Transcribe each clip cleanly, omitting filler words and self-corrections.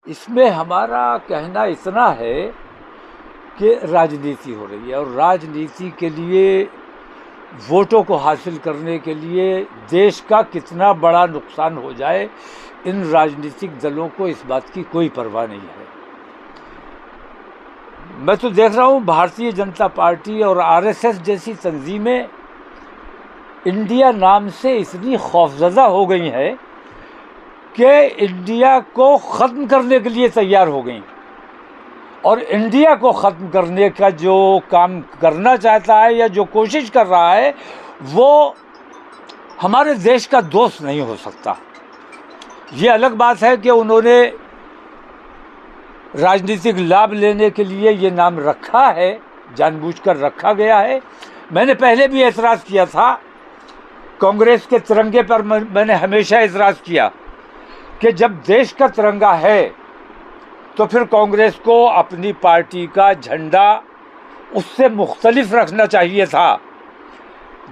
इसमें हमारा कहना इतना है कि राजनीति हो रही है और राजनीति के लिए वोटों को हासिल करने के लिए देश का कितना बड़ा नुकसान हो जाए, इन राजनीतिक दलों को इस बात की कोई परवाह नहीं है। मैं तो देख रहा हूँ भारतीय जनता पार्टी और आरएसएस जैसी तंजीमें इंडिया नाम से इतनी खौफजदा हो गई हैं कि इंडिया को ख़त्म करने के लिए तैयार हो गई, और इंडिया को ख़त्म करने का जो काम करना चाहता है या जो कोशिश कर रहा है वो हमारे देश का दोस्त नहीं हो सकता। ये अलग बात है कि उन्होंने राजनीतिक लाभ लेने के लिए ये नाम रखा है, जानबूझकर रखा गया है। मैंने पहले भी एतराज़ किया था, कांग्रेस के तिरंगे पर मैंने हमेशा एतराज़ किया कि जब देश का तिरंगा है तो फिर कांग्रेस को अपनी पार्टी का झंडा उससे मुख्तलिफ रखना चाहिए था।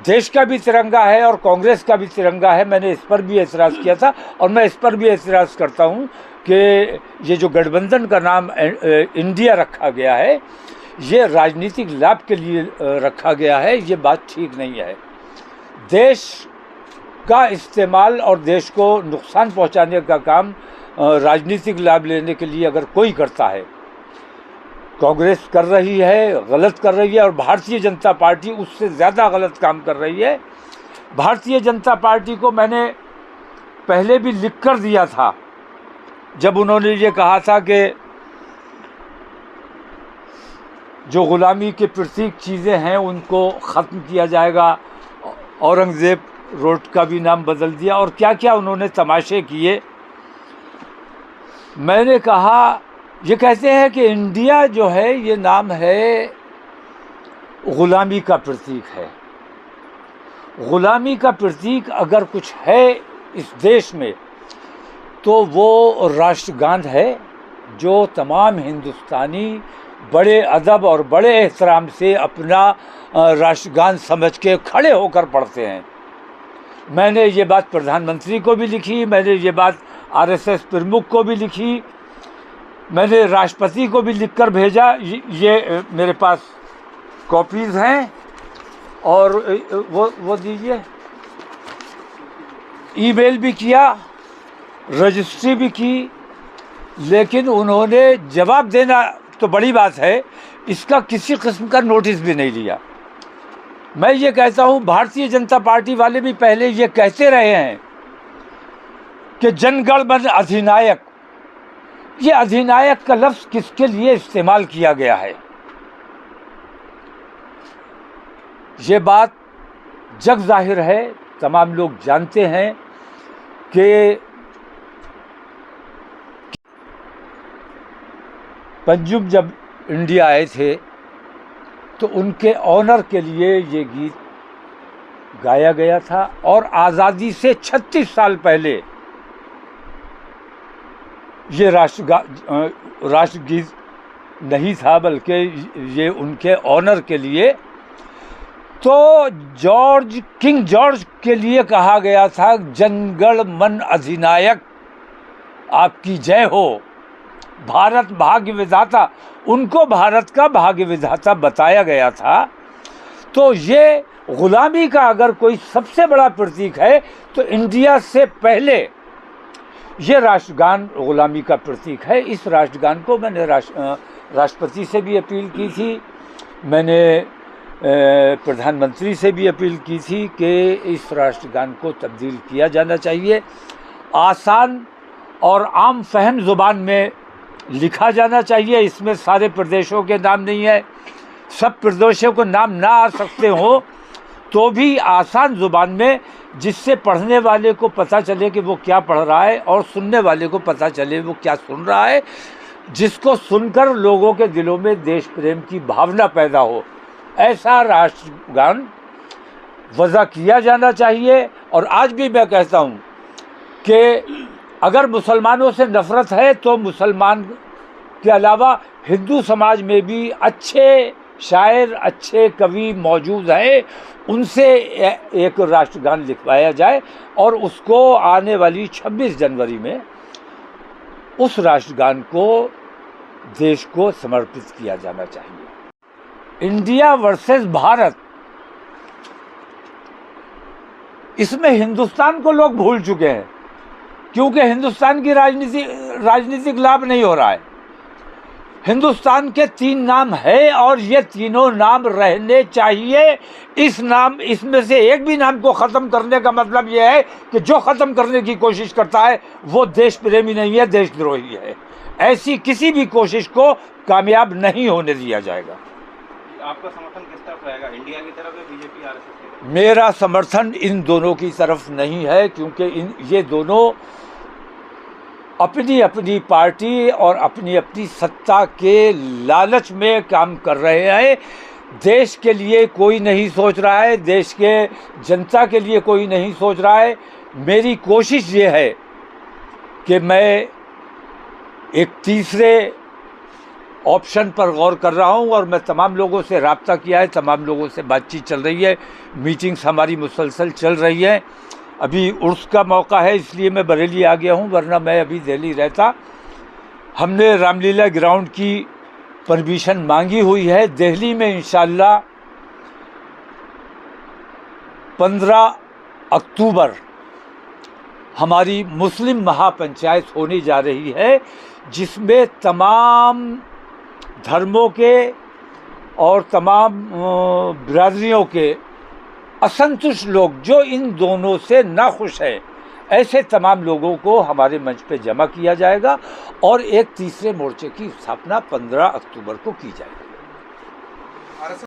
देश का भी तिरंगा है और कांग्रेस का भी तिरंगा है, मैंने इस पर भी एतराज़ किया था और मैं इस पर भी एतराज़ करता हूँ कि ये जो गठबंधन का नाम इंडिया रखा गया है ये राजनीतिक लाभ के लिए रखा गया है, ये बात ठीक नहीं है। देश का इस्तेमाल और देश को नुकसान पहुंचाने का काम राजनीतिक लाभ लेने के लिए अगर कोई करता है, कांग्रेस कर रही है, गलत कर रही है, और भारतीय जनता पार्टी उससे ज़्यादा गलत काम कर रही है। भारतीय जनता पार्टी को मैंने पहले भी लिख कर दिया था जब उन्होंने ये कहा था कि जो ग़ुलामी के प्रतीक चीज़ें हैं उनको ख़त्म किया जाएगा। औरंगज़ेब रोड का भी नाम बदल दिया और क्या क्या उन्होंने तमाशे किए। मैंने कहा, ये कहते हैं कि इंडिया जो है ये नाम है ग़ुलामी का प्रतीक है। ग़ुलामी का प्रतीक अगर कुछ है इस देश में तो वो राष्ट्रगान है, जो तमाम हिंदुस्तानी बड़े अदब और बड़े एहतराम से अपना राष्ट्रगान समझ के खड़े होकर पढ़ते हैं। मैंने ये बात प्रधानमंत्री को भी लिखी, मैंने ये बात आरएसएस प्रमुख को भी लिखी, मैंने राष्ट्रपति को भी लिखकर भेजा। ये मेरे पास कॉपीज़ हैं और वो दीजिए, ईमेल भी किया, रजिस्ट्री भी की, लेकिन उन्होंने जवाब देना तो बड़ी बात है, इसका किसी किस्म का नोटिस भी नहीं लिया। मैं ये कहता हूँ भारतीय जनता पार्टी वाले भी पहले ये कहते रहे हैं कि जनगण मन अधिनायक, ये अधिनायक का लफ्ज़ किसके लिए इस्तेमाल किया गया है? ये बात जग जाहिर है, तमाम लोग जानते हैं कि पंजुम जब इंडिया आए थे तो उनके ऑनर के लिए ये गीत गाया गया था, और आज़ादी से 36 साल पहले ये राष्ट्रगीत नहीं था, बल्कि ये उनके ऑनर के लिए, तो किंग जॉर्ज के लिए कहा गया था, जनगण मन अधिनायक आपकी जय हो, भारत भाग्य विधाता, उनको भारत का भाग्य विधाता बताया गया था। तो ये ग़ुलामी का अगर कोई सबसे बड़ा प्रतीक है तो इंडिया से पहले ये राष्ट्रगान ग़ुलामी का प्रतीक है। इस राष्ट्रगान को मैंने राष्ट्रपति से भी अपील की थी, मैंने प्रधानमंत्री से भी अपील की थी कि इस राष्ट्रगान को तब्दील किया जाना चाहिए, आसान और आम फहम ज़ुबान में लिखा जाना चाहिए। इसमें सारे प्रदेशों के नाम नहीं है, सब प्रदेशों को नाम ना आ सकते हो तो भी आसान ज़ुबान में, जिससे पढ़ने वाले को पता चले कि वो क्या पढ़ रहा है और सुनने वाले को पता चले वो क्या सुन रहा है, जिसको सुनकर लोगों के दिलों में देश प्रेम की भावना पैदा हो, ऐसा राष्ट्रगान वज़ा किया जाना चाहिए। और आज भी मैं कहता हूँ कि अगर मुसलमानों से नफ़रत है तो मुसलमान के अलावा हिंदू समाज में भी अच्छे शायर, अच्छे कवि मौजूद हैं, उनसे एक राष्ट्रगान लिखवाया जाए और उसको आने वाली 26 जनवरी में उस राष्ट्रगान को देश को समर्पित किया जाना चाहिए। इंडिया वर्सेस भारत, इसमें हिंदुस्तान को लोग भूल चुके हैं, क्योंकि हिंदुस्तान की राजनीतिक लाभ नहीं हो रहा है। हिंदुस्तान के 3 नाम है और ये तीनों नाम रहने चाहिए। इसमें से एक भी नाम को ख़त्म करने का मतलब ये है कि जो ख़त्म करने की कोशिश करता है वो देश प्रेमी नहीं है, देशद्रोही है। ऐसी किसी भी कोशिश को कामयाब नहीं होने दिया जाएगा। आपका समर्थन किस तरफ रहेगा, इंडिया की तरफ या बीजेपी आरएसएस की तरफ? मेरा समर्थन इन दोनों की तरफ नहीं है, क्योंकि ये दोनों अपनी अपनी पार्टी और अपनी अपनी सत्ता के लालच में काम कर रहे हैं। देश के लिए कोई नहीं सोच रहा है, देश के जनता के लिए कोई नहीं सोच रहा है। मेरी कोशिश ये है कि मैं एक तीसरे ऑप्शन पर गौर कर रहा हूँ और मैं तमाम लोगों से राब्ता किया है, तमाम लोगों से बातचीत चल रही है, मीटिंग्स हमारी मुसलसल चल रही है। अभी उर्स का मौका है इसलिए मैं बरेली आ गया हूँ, वरना मैं अभी दिल्ली रहता। हमने रामलीला ग्राउंड की परमिशन मांगी हुई है। दिल्ली में इंशाअल्लाह 15 अक्टूबर हमारी मुस्लिम महापंचायत होने जा रही है, जिसमें तमाम धर्मों के और तमाम बिरादरियों के असंतुष्ट लोग जो इन दोनों से नाखुश है, ऐसे तमाम लोगों को हमारे मंच पे जमा किया जाएगा और एक तीसरे मोर्चे की स्थापना 15 अक्टूबर को की जाएगी।